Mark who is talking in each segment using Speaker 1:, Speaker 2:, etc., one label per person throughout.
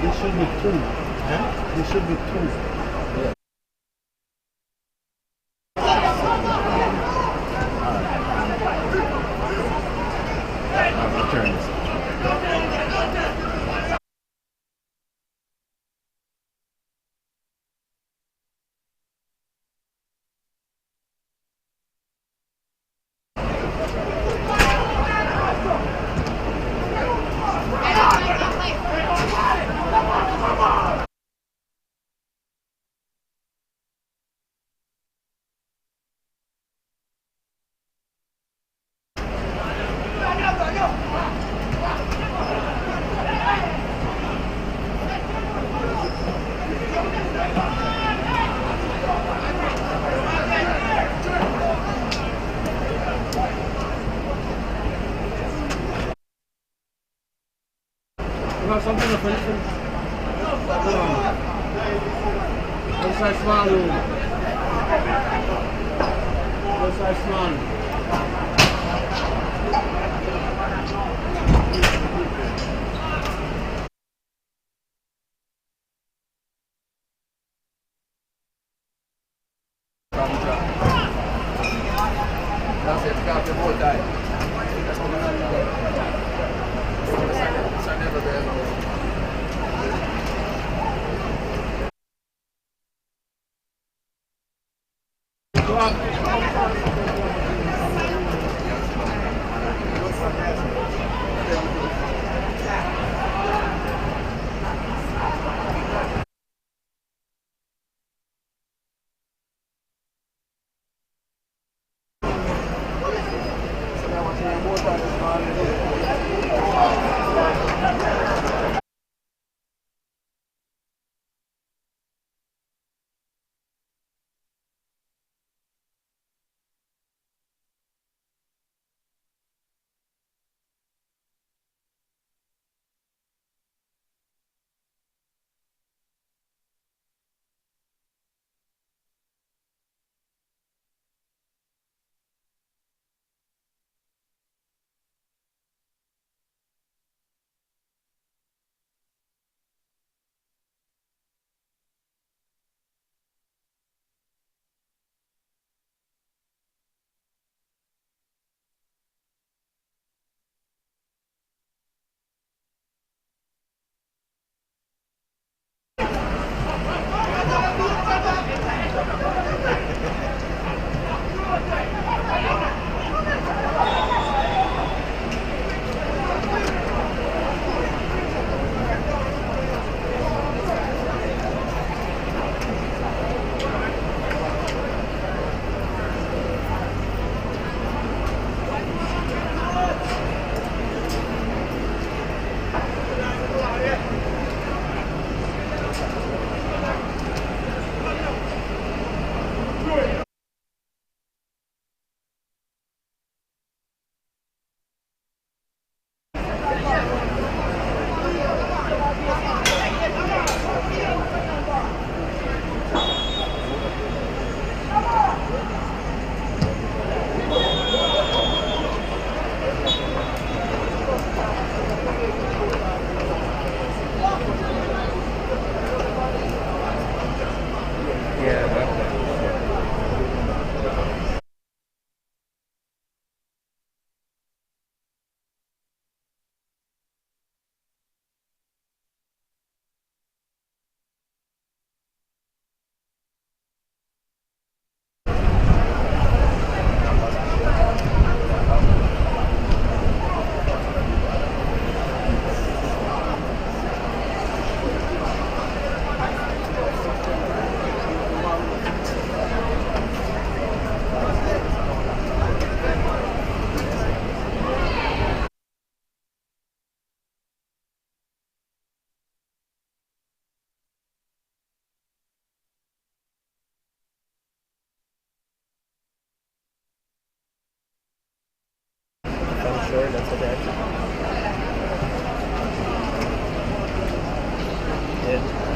Speaker 1: It should be two. Huh? It should be two. Yeah. I'll return this.
Speaker 2: You have something to finish with? Hold on. One size small room. One size small.
Speaker 3: That's it, got the whole time.
Speaker 1: Sure, that's the direction. Yeah.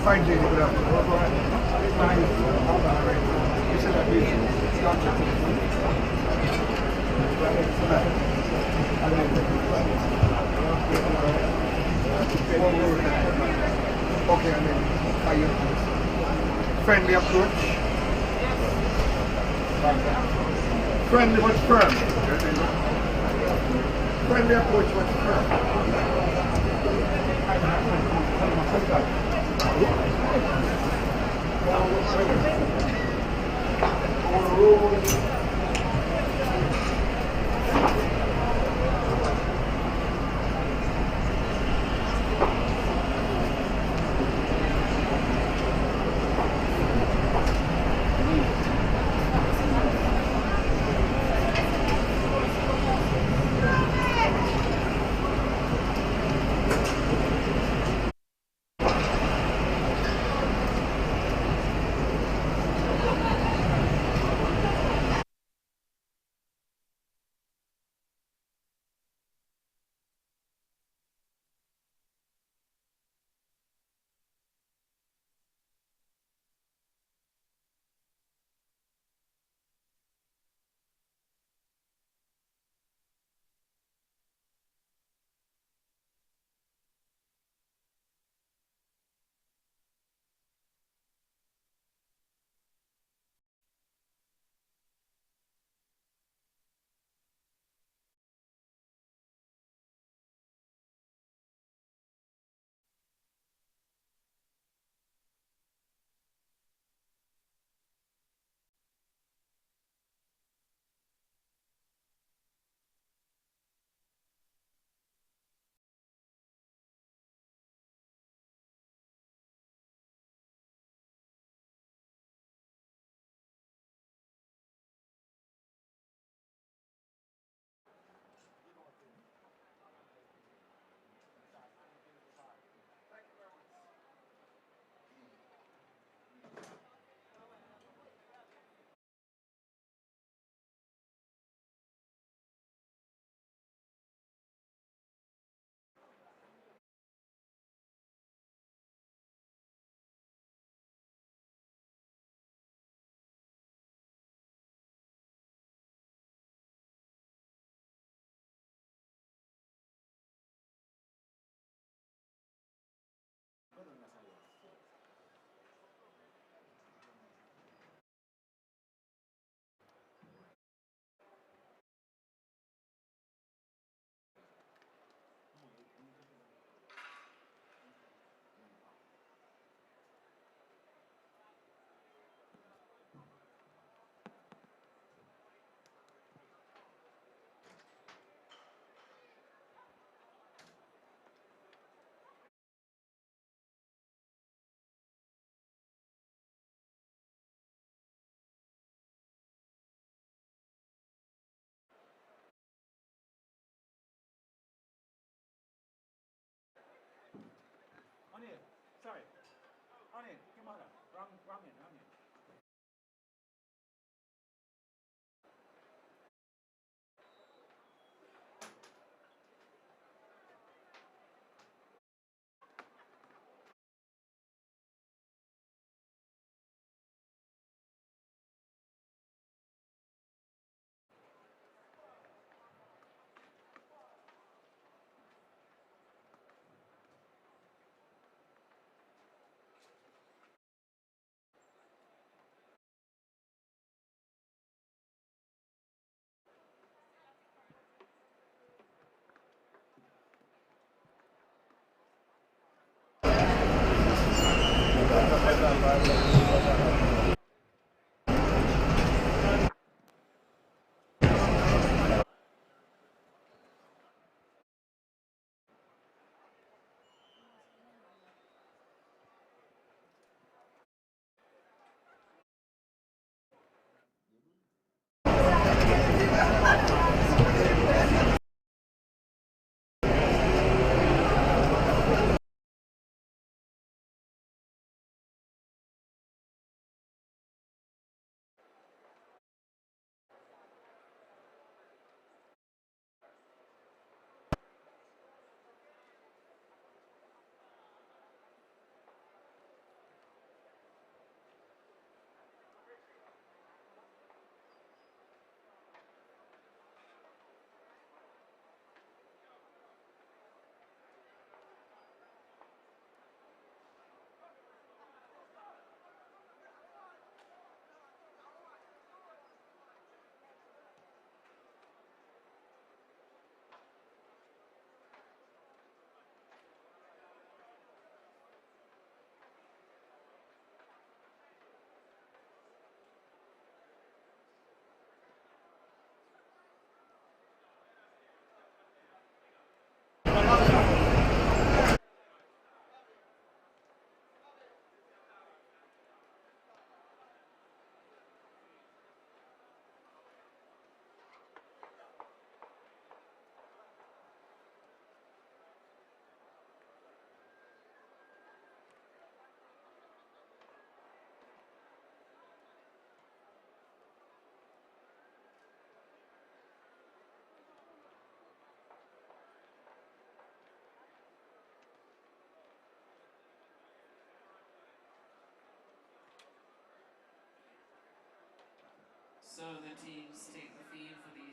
Speaker 4: Fine, Jay. Good afternoon. You said that okay, and then are you friendly approach? Friendly but firm. Friendly approach but firm.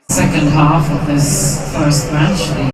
Speaker 5: Second half of this first match.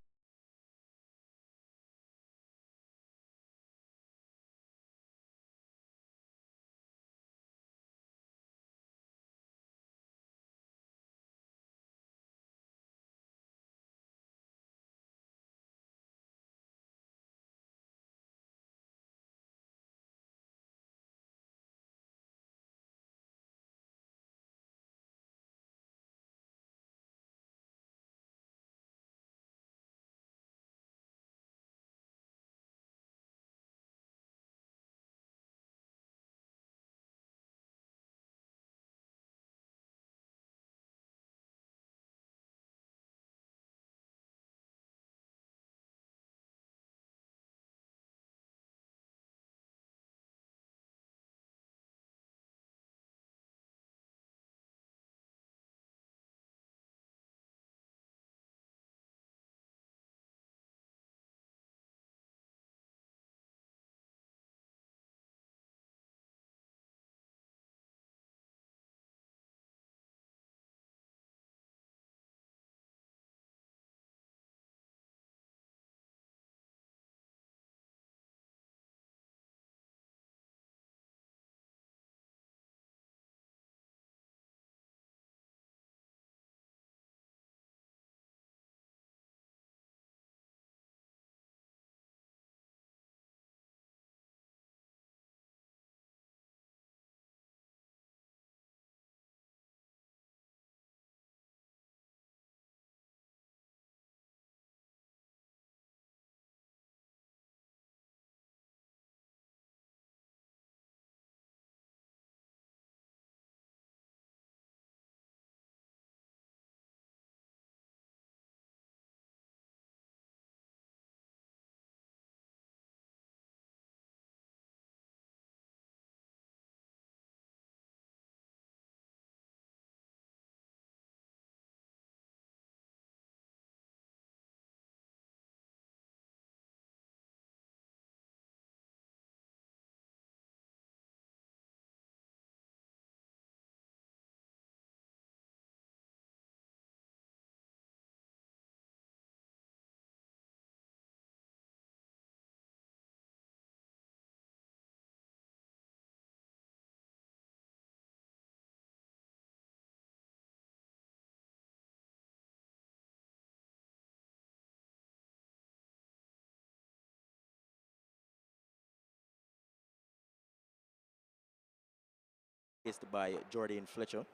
Speaker 6: Faced by Jordan Fletcher.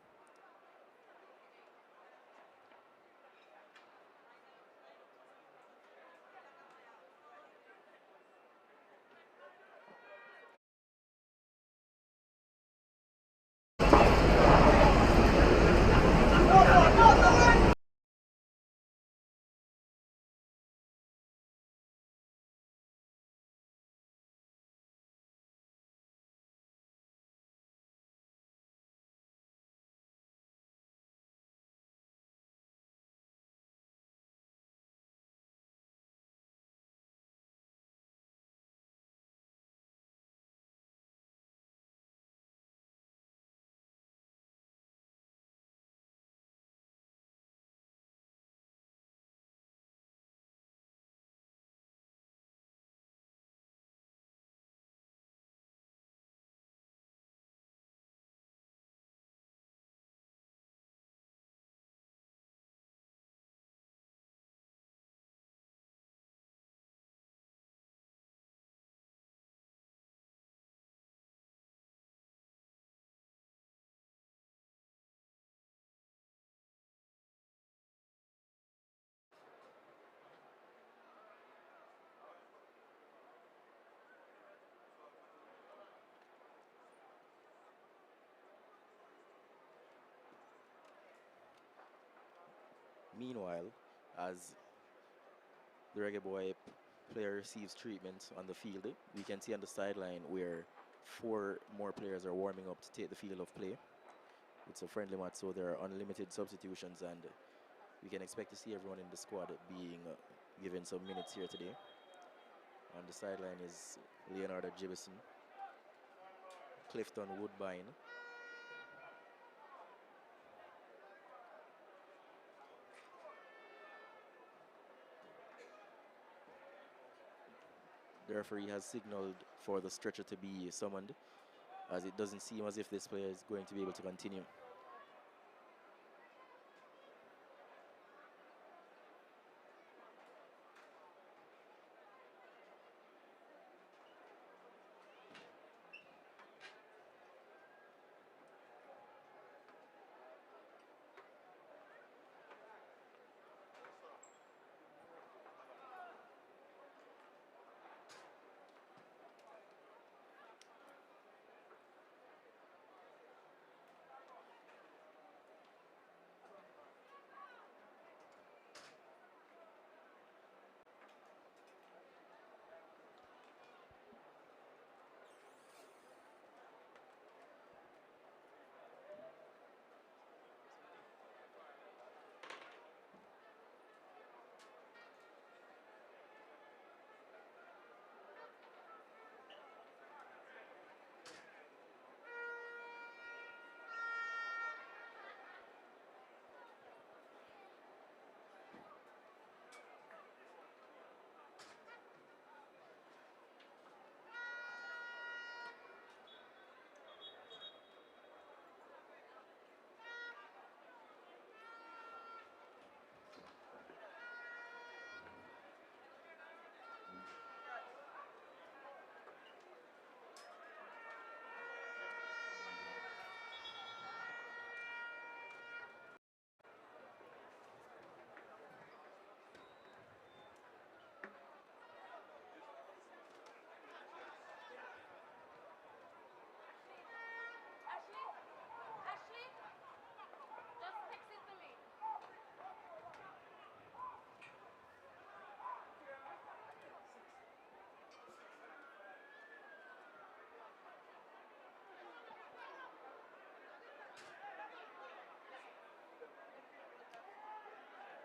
Speaker 6: Meanwhile, as the Reggae Boy player receives treatment on the field, we can see on the sideline where 4 more players are warming up to take the field of play. It's a friendly match, so there are unlimited substitutions, and we can expect to see everyone in the squad being given some minutes here today. On the sideline is Leonardo Jibison, Clifton Woodbine, The referee has signaled for the stretcher to be summoned, as it doesn't seem as if this player is going to be able to continue.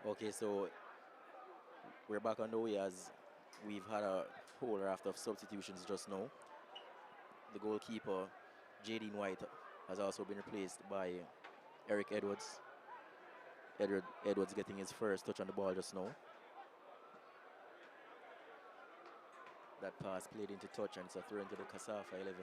Speaker 6: Okay, so we're back on the way as we've had a whole raft of substitutions just now. The goalkeeper, Jadine White, has also been replaced by Eric Edwards. Edwards getting his first touch on the ball just now. That pass played into touch and it's a throw into the KSAFA 11.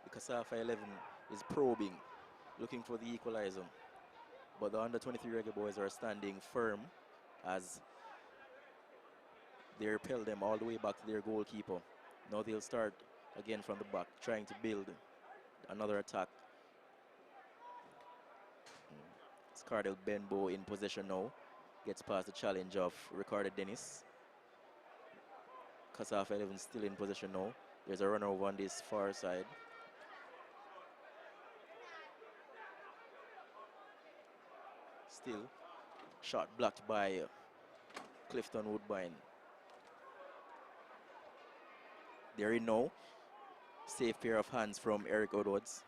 Speaker 6: The KSAFA 11 is probing, looking for the equalizer. But the under-23 Reggae boys are standing firm as they repel them all the way back to their goalkeeper. Now they'll start again from the back, trying to build another attack. Scardell Benbow in possession now. Gets past the challenge of Ricardo Dennis. KSAFA 11 still in possession now. There's a runner over on this far side. Still, shot blocked by Clifton Woodbine. There in now. Safe pair of hands from Eric Edwards.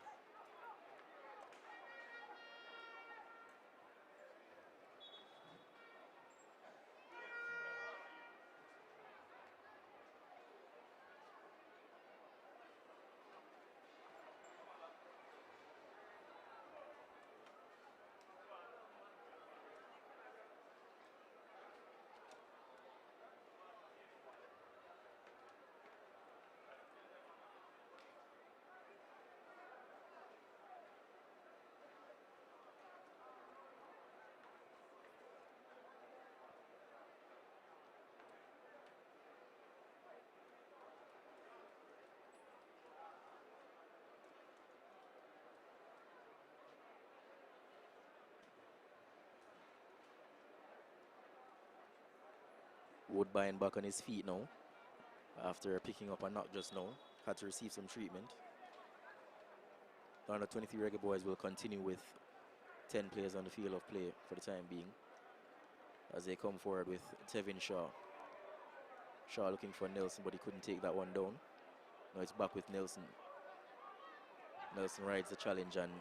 Speaker 6: Woodbine back on his feet now after picking up a knock just now. Had to receive some treatment. The under-23 Reggae Boys will continue with 10 players on the field of play for the time being as they come forward with Tevin Shaw. Shaw looking for Nelson, but he couldn't take that one down. Now it's back with Nelson. Nelson rides the challenge and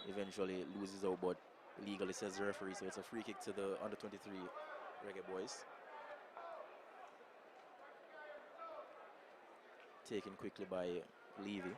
Speaker 6: eventually loses out, but legally says the referee, so it's a free kick to the under-23 Reggae Boys. Taken quickly by Levy.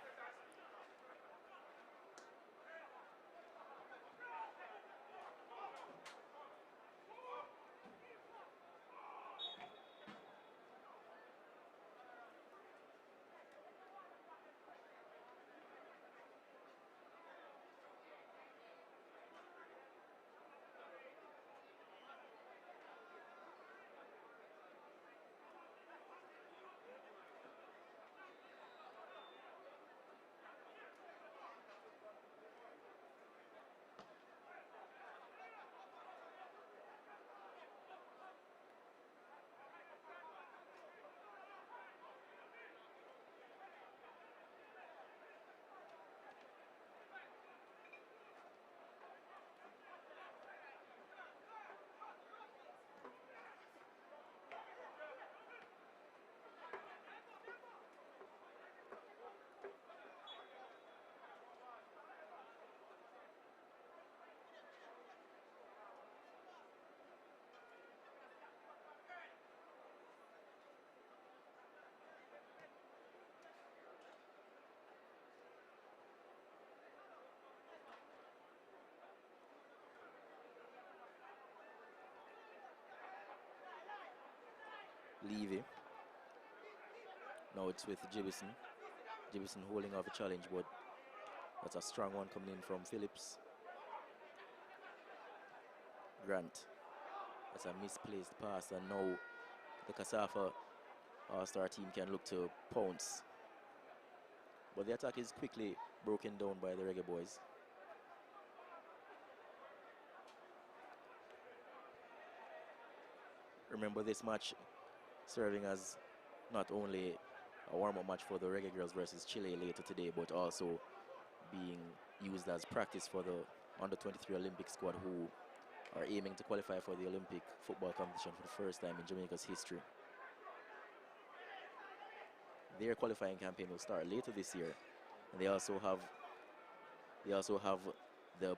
Speaker 6: Levy. Now it's with Jibison. Jibison holding off a challenge, but that's a strong one coming in from Phillips. Grant. That's a misplaced pass, and now the KSAFA All-Star team can look to pounce. But the attack is quickly broken down by the Reggae Boys. Remember, this match serving as not only a warm-up match for the Reggae Girls versus Chile later today, but also being used as practice for the under-23 Olympic squad who are aiming to qualify for the Olympic football competition for the first time in Jamaica's history. Their qualifying campaign will start later this year, and they also have the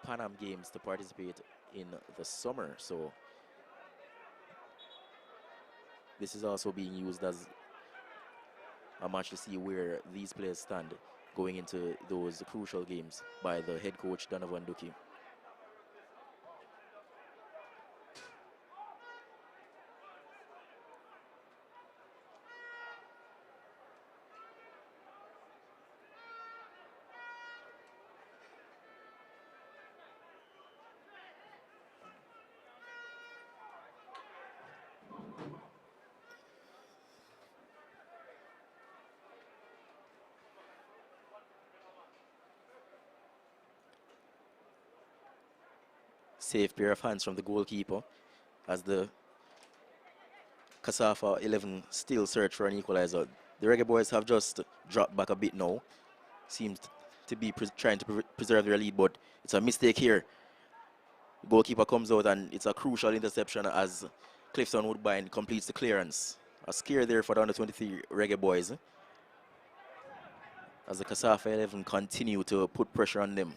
Speaker 6: Pan Am Games to participate in the summer. So this is also being used as a match to see where these players stand going into those crucial games by the head coach Donovan Duki. Safe pair of hands from the goalkeeper as the KSAFA 11 still search for an equalizer. The Reggae Boys have just dropped back a bit now. Seems to be trying to preserve their lead, but it's a mistake here. Goalkeeper comes out and it's a crucial interception as Clifton Woodbine completes the clearance. A scare there for the under-23 Reggae Boys as the KSAFA 11 continue to put pressure on them.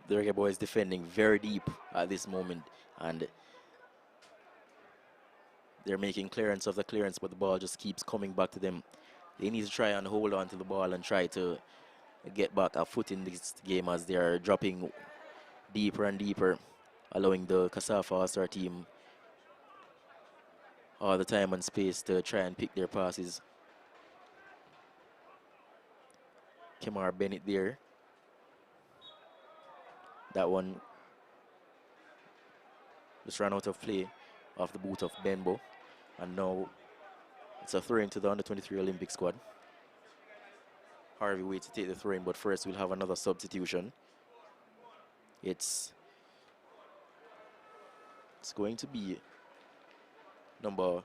Speaker 6: The Reggae Boys defending very deep at this moment, and they're making clearance of the clearance, but the ball just keeps coming back to them. They need to try and hold on to the ball and try to get back a foot in this game as they are dropping deeper and deeper allowing the KSAFA All-Star team all the time and space to try and pick their passes. Kemar Bennett there. That one just ran out of play off the boot of Benbow. And now it's a throw into the under-23 Olympic squad. Harvey waits to take the throw in, but first we'll have another substitution. It's going to be number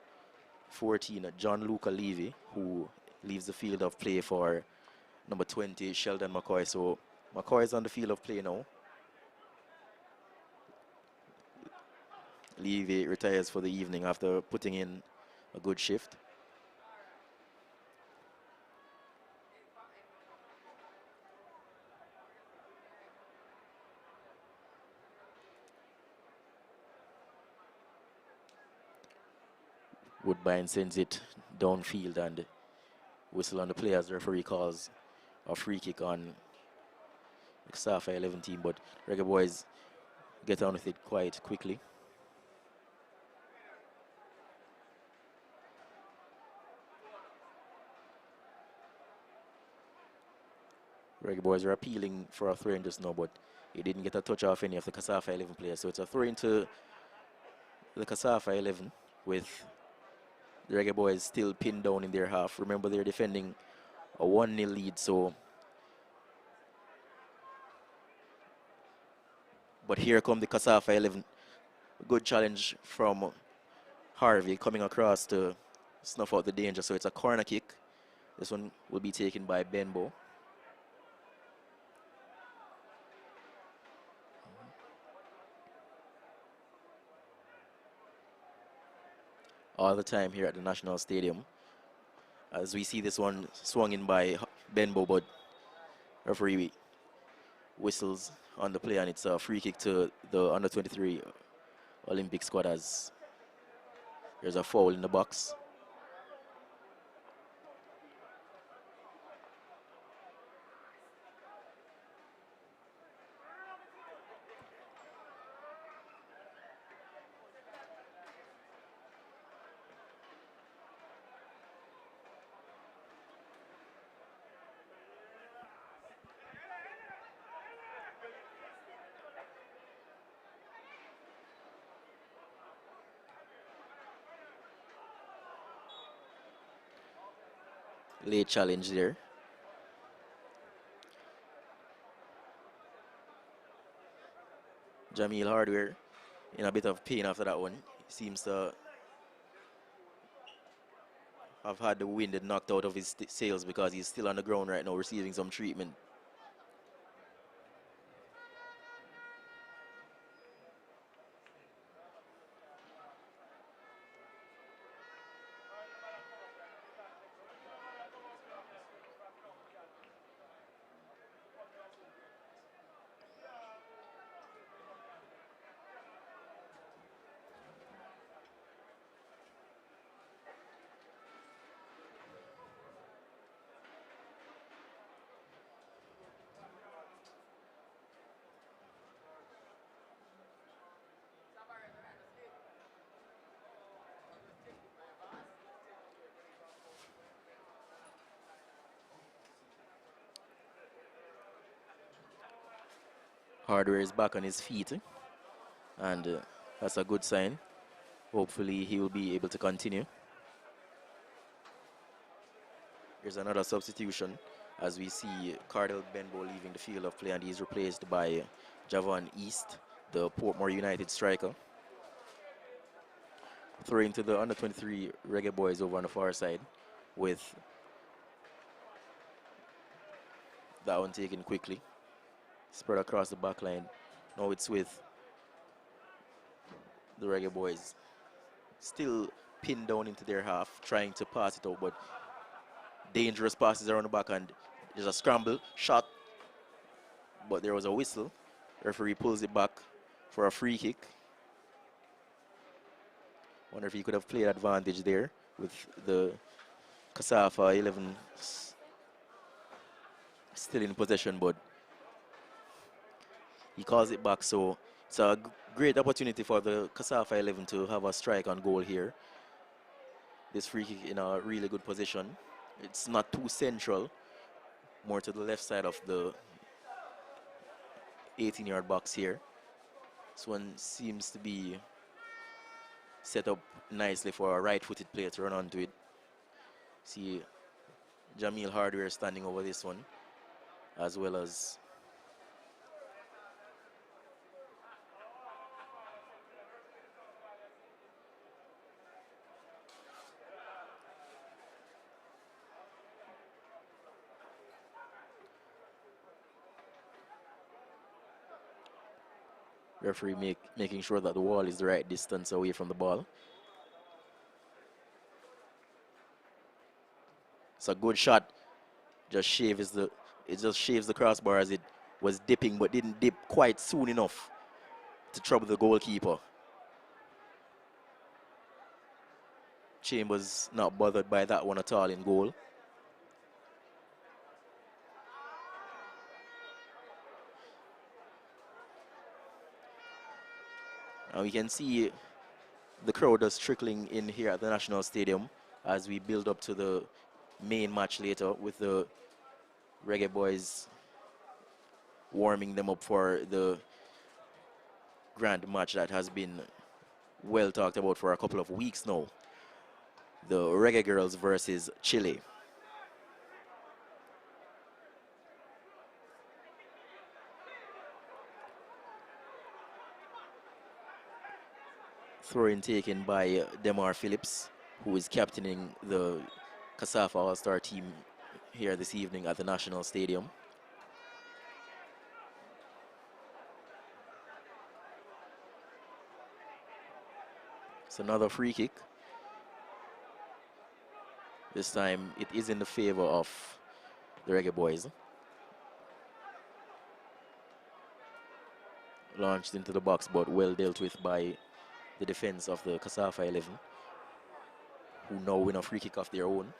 Speaker 6: 14, John Luca Levy, who leaves the field of play for number 20, Sheldon McCoy. So McCoy is on the field of play now. Levy retires for the evening after putting in a good shift. Woodbine sends it downfield and whistle on the play as the referee calls a free kick on the KSAFA 11 team, but Reggae Boyz get on with it quite quickly. Reggae Boyz are appealing for a throw in just now, but he didn't get a touch off any of the KSAFA 11 players. So it's a throw into the KSAFA 11 with the Reggae Boyz still pinned down in their half. Remember, they're defending a 1-0 lead, so. But here come the KSAFA 11. Good challenge from Harvey coming across to snuff out the danger. So it's a corner kick. This one will be taken by Benbow. All the time here at the National Stadium. As we see this one swung in by Benbow, but referee whistles on the play, and it's a free kick to the under-23 Olympic squad as there's a foul in the box. Late challenge there. Jamil Hardware in a bit of pain after that one. He seems to have had the wind knocked out of his sails because he's still on the ground right now receiving some treatment. Hardware is back on his feet, and that's a good sign. Hopefully he will be able to continue. Here's another substitution as we see Cardell Benbow leaving the field of play, and he's replaced by Javon East, the Portmore United striker. Throwing to the under-23 Reggae Boyz over on the far side with that one taken quickly. Spread across the back line. Now it's with the Reggae Boyz. Still pinned down into their half, trying to pass it out, but dangerous passes around the back, and there's a scramble shot, but there was a whistle. Referee pulls it back for a free kick. Wonder if he could have played advantage there with the KSAFA 11 still in possession, but he calls it back, so It's a great opportunity for the KSAFA 11 to have a strike on goal here. This free kick in a really good position. It's not too central, more to the left side of the 18-yard box here. This one seems to be set up nicely for a right-footed player to run onto it. See Jamil Hardware standing over this one, as well as referee making sure that the wall is the right distance away from the ball. It's a good shot. It just shaves the crossbar as it was dipping, but didn't dip quite soon enough to trouble the goalkeeper. Chambers not bothered by that one at all in goal. And we can see the crowd is trickling in here at the National Stadium as we build up to the main match later, with the Reggae boys warming them up for the grand match that has been well talked about for a couple of weeks now. The Reggae girls versus Chile. Throw-in taken by Demar Phillips, who is captaining the KSAFA All-Star team here this evening at the National Stadium. It's another free kick. This time it is in the favor of the Reggae boys. Launched into the box, but well dealt with by the defense of the KSAFA 11, who now win a free kick of their own.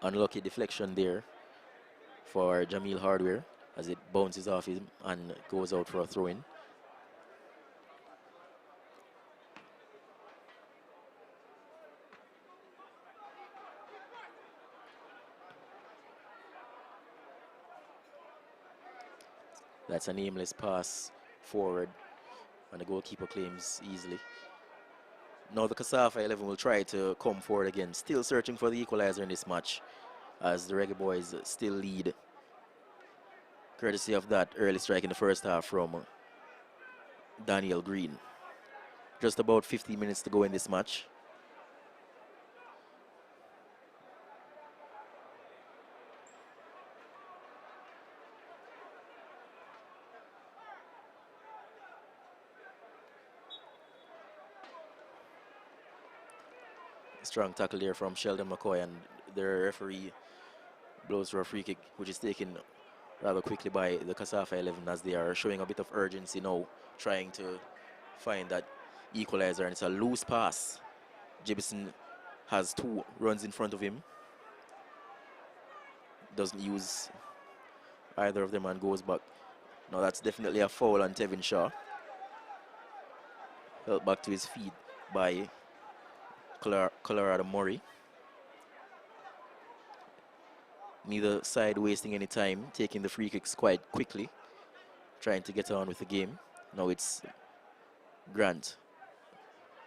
Speaker 6: Unlucky deflection there for Jamil Hardware as it bounces off him and goes out for a throw-in. That's an aimless pass forward, and the goalkeeper claims easily. Now the KSAFA 11 will try to come forward again, still searching for the equalizer in this match, as the Reggae boys still lead, courtesy of that early strike in the first half from Daniel Green. Just about 15 minutes to go in this match. Strong tackle there from Sheldon McCoy, and the referee blows for a free kick, which is taken rather quickly by the KSAFA 11 as they are showing a bit of urgency now, trying to find that equalizer, and it's a loose pass. Jibison has two runs in front of him, doesn't use either of them and goes back. Now that's definitely a foul on Tevin Shaw. Helped back to his feet by Colorado Murray. Neither side wasting any time, taking the free kicks quite quickly, trying to get on with the game. Now it's Grant.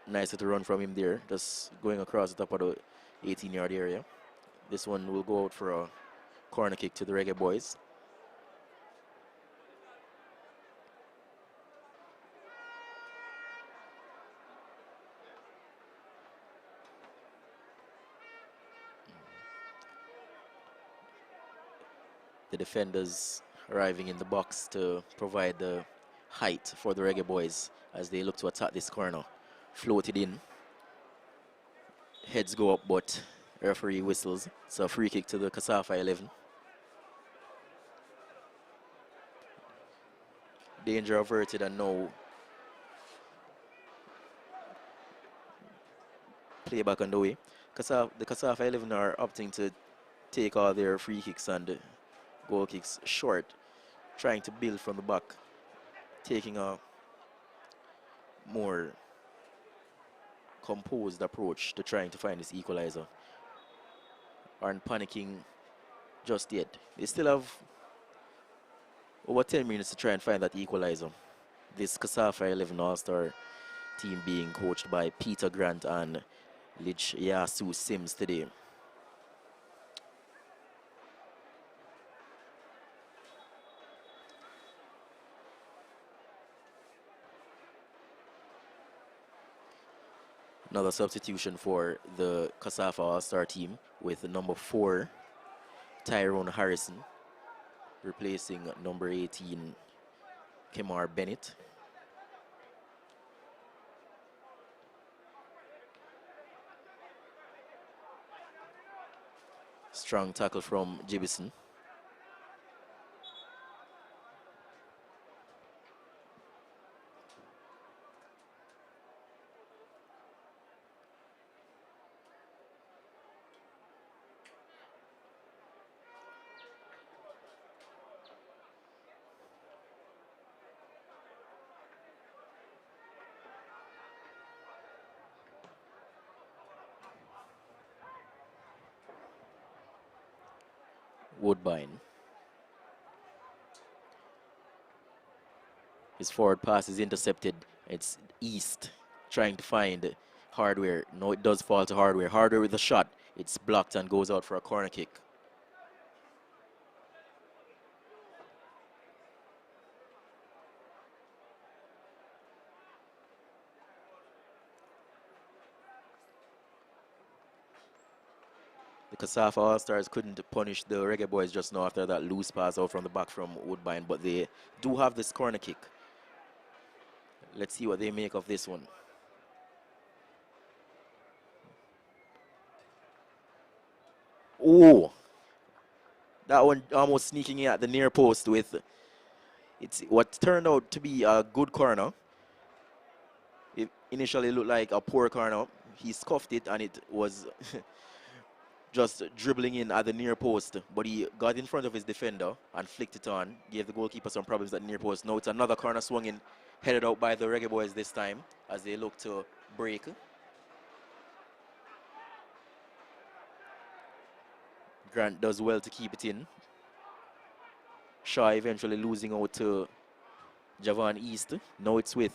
Speaker 6: Nice little run from him there, just going across the top of the 18-yard area. This one will go out for a corner kick to the Reggae boys. The defenders arriving in the box to provide the height for the Reggae boys as they look to attack this corner. Floated in. Heads go up, but referee whistles. It's a free kick to the KSAFA 11. Danger averted, and now play back on the way. The KSAFA 11 are opting to take all their free kicks and goal kicks short, trying to build from the back, taking a more composed approach to trying to find this equalizer. Aren't panicking just yet. They still have over 10 minutes to try and find that equalizer. This KSAFA 11 All-Star team being coached by Peter Grant and Lich Yasu Sims today. Another substitution for the KSAFA All-Star team with number 4, Tyrone Harrison, replacing number 18, Kemar Bennett. Strong tackle from Jibison. Woodbine. His forward pass is intercepted. It's East trying to find Hardware. No, it does fall to Hardware. Hardware with a shot. It's blocked and goes out for a corner kick. The KSAFA All-Stars couldn't punish the Reggae Boys just now after that loose pass out from the back from Woodbine, but they do have this corner kick. Let's see what they make of this one. Oh, that one almost sneaking in at the near post with it's what turned out to be a good corner. It initially looked like a poor corner. He scuffed it and it was just dribbling in at the near post, but he got in front of his defender and flicked it on, gave the goalkeeper some problems at near post. Now it's another corner swung in, headed out by the Reggae Boys this time as they look to break. Grant does well to keep it in. Shaw eventually losing out to Javon East. Now it's with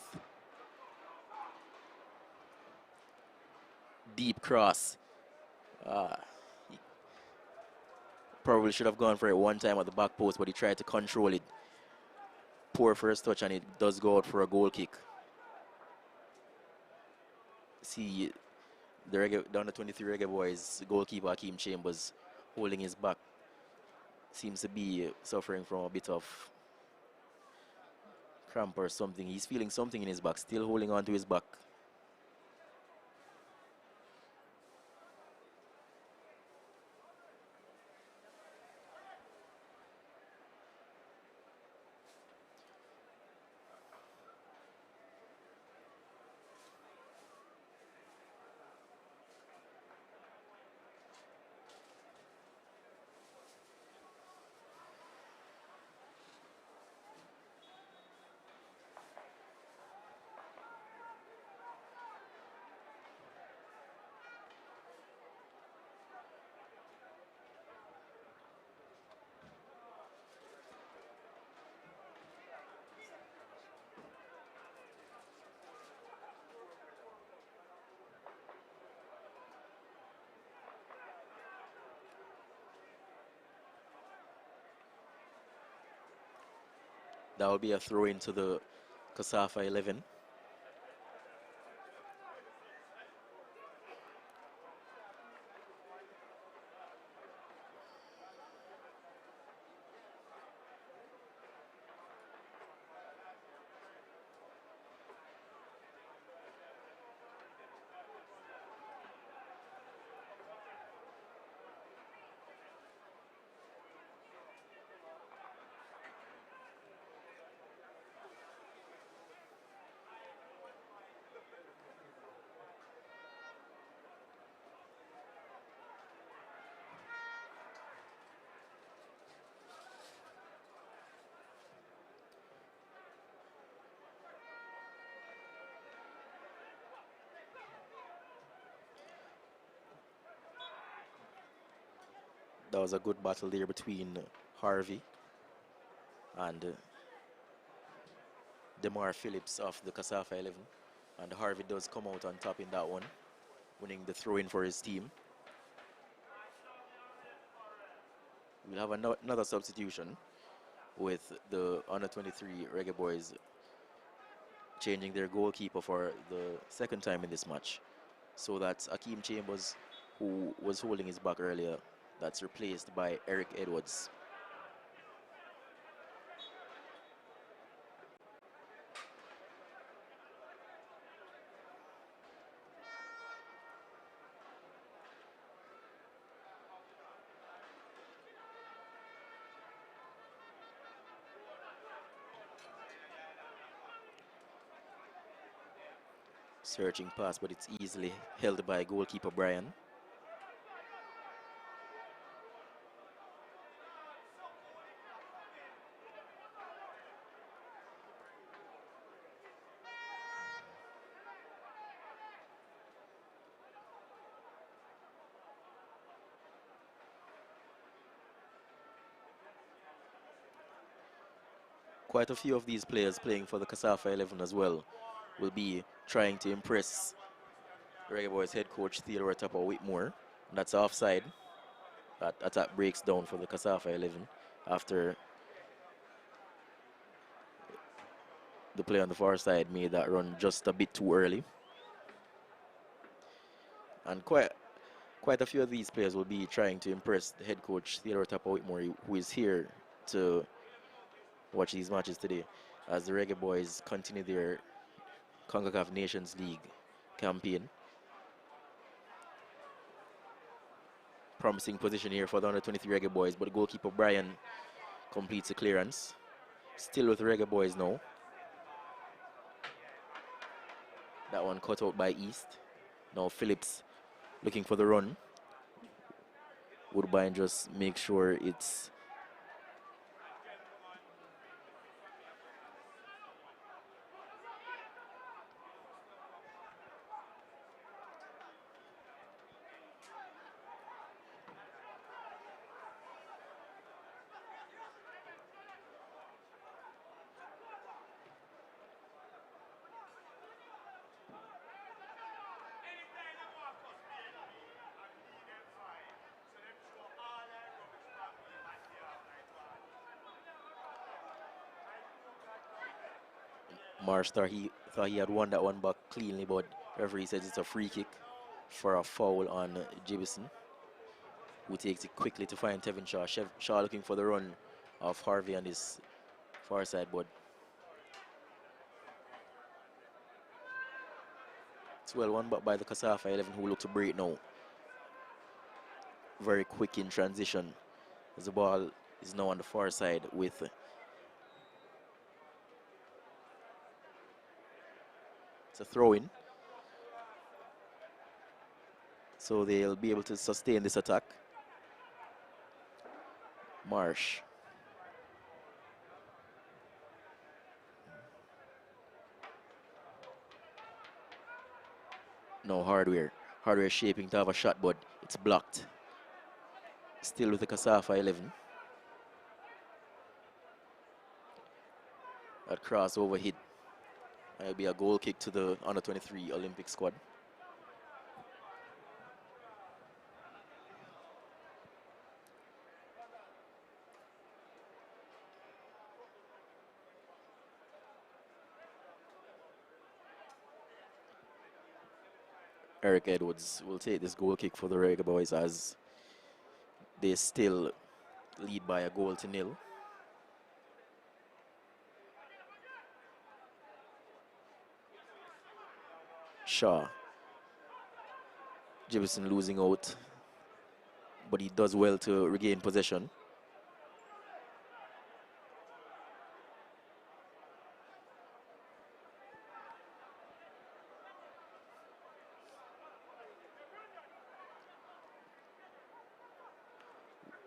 Speaker 6: deep cross. He probably should have gone for it one time at the back post, but he tried to control it. Poor first touch, and it does go out for a goal kick. See the Reggae, down the 23 Reggae Boys goalkeeper Hakeem Chambers holding his back. Seems to be suffering from a bit of cramp or something. He's feeling something in his back, still holding on to his back. That will be a throw into the KSAFA 11. That was a good battle there between Harvey and Demar Phillips of the KSAFA 11. And Harvey does come out on top in that one, winning the throw-in for his team. We'll have another substitution with the under-23 Reggae Boyz changing their goalkeeper for the second time in this match. So that's Akeem Chambers, who was holding his back earlier. That's replaced by Eric Edwards. Searching pass, but it's easily held by goalkeeper Brian. Quite a few of these players playing for the KSAFA 11 as well will be trying to impress Reggae Boyz head coach Theodore Tapa Whitmore. That's offside. That attack breaks down for the KSAFA 11 after the player on the far side made that run just a bit too early. And quite a few of these players will be trying to impress the head coach Theodore Tapa Whitmore, who is here to watch these matches today as the Reggae Boyz continue their CONCACAF Nations League campaign. Promising position here for the under-23 Reggae Boyz, but goalkeeper Brian completes the clearance. Still with Reggae Boyz now. That one cut out by East. Now Phillips looking for the run. Woodbine just make sure it's Marsh thought he had won that one back cleanly, but referee says it's a free kick for a foul on Jibison, who takes it quickly to find Tevin Shaw. Shaw looking for the run of Harvey on his far side, but it's well won back by the KSAFA 11, who look to break now. Very quick in transition as the ball is now on the far side with it's a throw-in. So they'll be able to sustain this attack. Marsh. No, Hardware. Hardware shaping to have a shot, but it's blocked. Still with the KSAFA 11. That crossover hit. It'll be a goal kick to the under-23 Olympic squad. Eric Edwards will take this goal kick for the Reggae Boyz as they still lead by a goal to nil. Shaw. Jefferson losing out, but he does well to regain possession.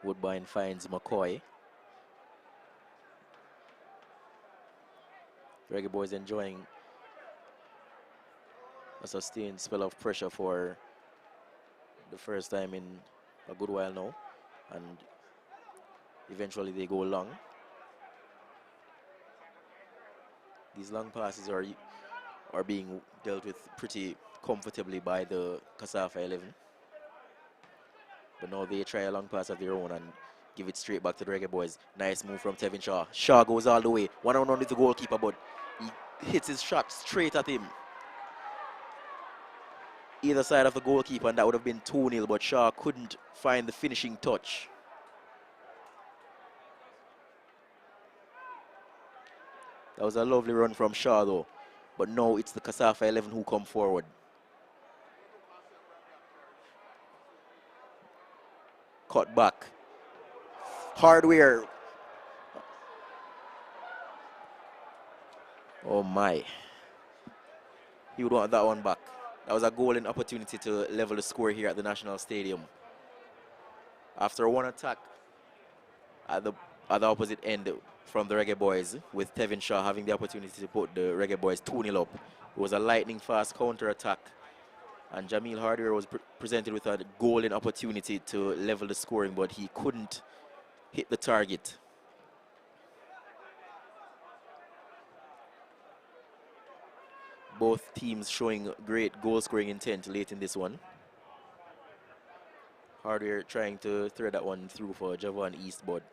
Speaker 6: Woodbine finds McCoy. Reggae Boyz enjoying a sustained spell of pressure for the first time in a good while now. and eventually they go long. These long passes are being dealt with pretty comfortably by the KSAFA 11. But now they try a long pass of their own and give it straight back to the Reggae Boys. Nice move from Tevin Shaw. Shaw goes all the way. One-on-one with the goalkeeper, but he hits his shot straight at him. Either side of the goalkeeper, and that would have been 2-0, but Shaw couldn't find the finishing touch. That was a lovely run from Shaw, though. But now it's the KSAFA 11 who come forward. Cut back. Hardware. Oh my. He would want that one back. That was a golden opportunity to level the score here at the National Stadium. After one attack at the opposite end from the Reggae Boys, with Tevin Shaw having the opportunity to put the Reggae Boys 2-0 up. It was a lightning fast counter attack. And Jamil Hardware was presented with a golden opportunity to level the scoring, but he couldn't hit the target. Both teams showing great goal scoring intent late in this one. Hardware trying to thread that one through for Javon East, but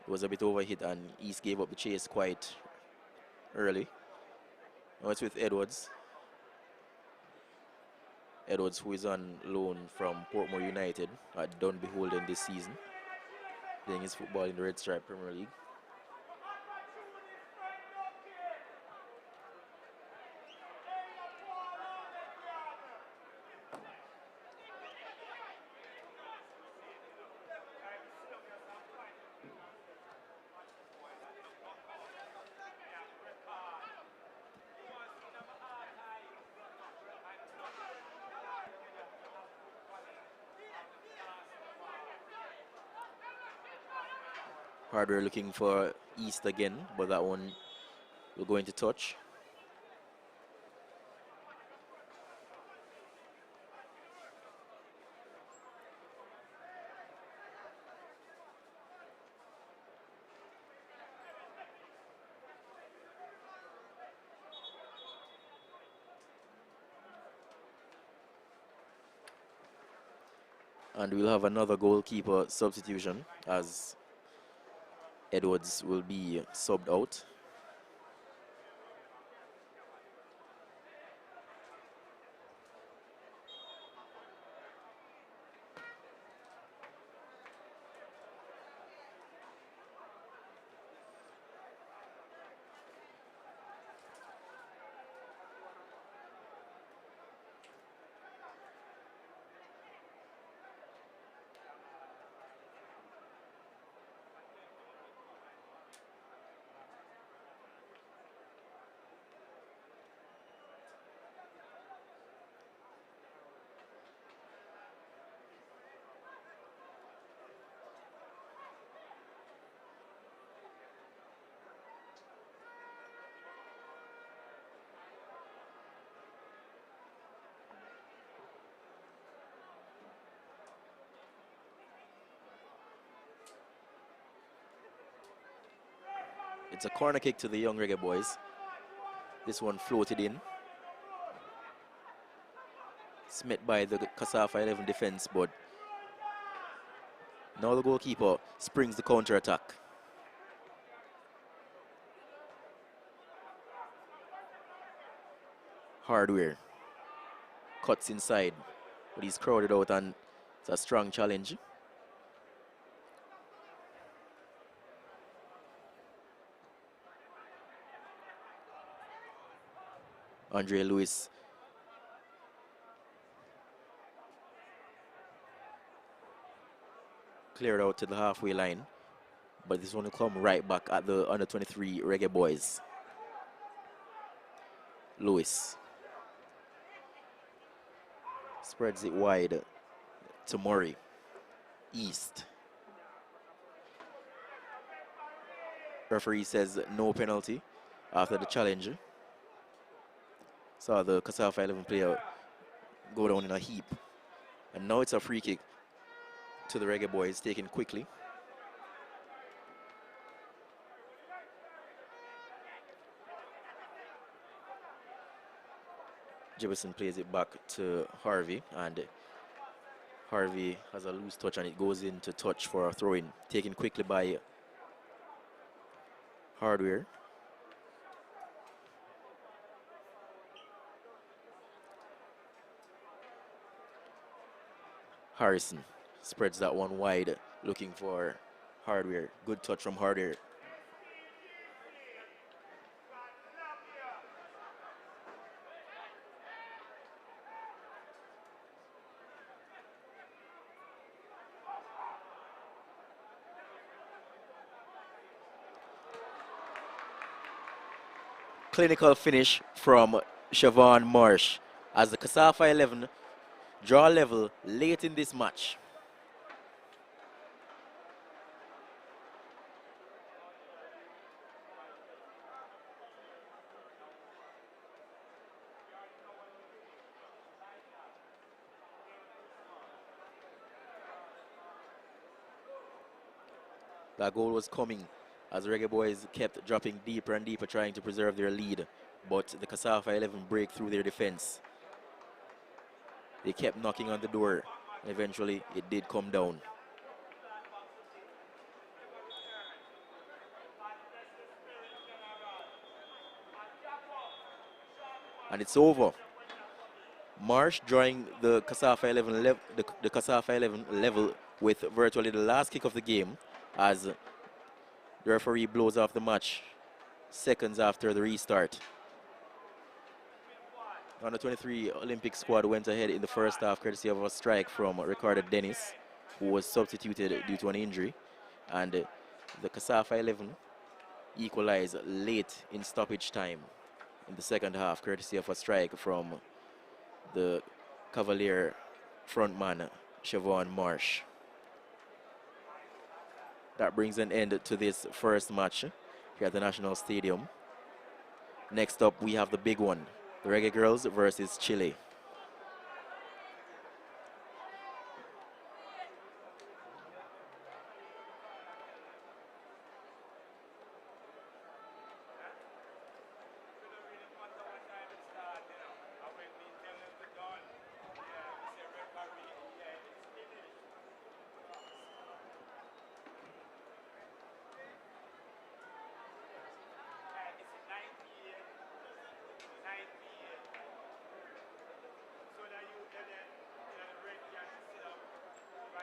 Speaker 6: it was a bit overhit and East gave up the chase quite early. Now it's with Edwards. Edwards, who is on loan from Portmore United at Dun Beholden this season, playing his football in the Red Stripe Premier League. Hardware looking for East again, but that one will go into touch. And we'll have another goalkeeper substitution as Edwards will be subbed out. It's a corner kick to the young Reggae Boys. This one floated in. It's met by the KSAFA 11 defense, but now the goalkeeper springs the counter attack. Hardware cuts inside, but he's crowded out and it's a strong challenge. Andre Lewis cleared out to the halfway line, but this one will come right back at the under-23 Reggae Boys. Lewis spreads it wide to Murray. East. Referee says no penalty after the challenge. Saw the KSAFA 11 player go down in a heap. And now it's a free kick. to the Reggae Boys, taken quickly. Jefferson plays it back to Harvey, and Harvey has a loose touch and it goes into touch for a throw-in, taken quickly by Hardware. Harrison spreads that one wide, looking for Hardware. Good touch from Hardware. Clinical finish from Siobhan Marsh as the KSAFA 11 draw level late in this match. That goal was coming as the Reggae Boys kept dropping deeper and deeper, trying to preserve their lead. But the KSAFA 11 break through their defense. They kept knocking on the door. Eventually, it did come down. And it's over. Marsh drawing the KSAFA 11 the KSAFA 11 level with virtually the last kick of the game, as the referee blows off the match seconds after the restart. Under 23 Olympic squad went ahead in the first half courtesy of a strike from Ricardo Dennis, who was substituted due to an injury, and the KSAFA 11 equalized late in stoppage time in the second half courtesy of a strike from the Cavalier frontman Siobhan Marsh. That brings an end to this first match here at the National Stadium. Next up, we have the big one, the Reggae Girls versus Chile.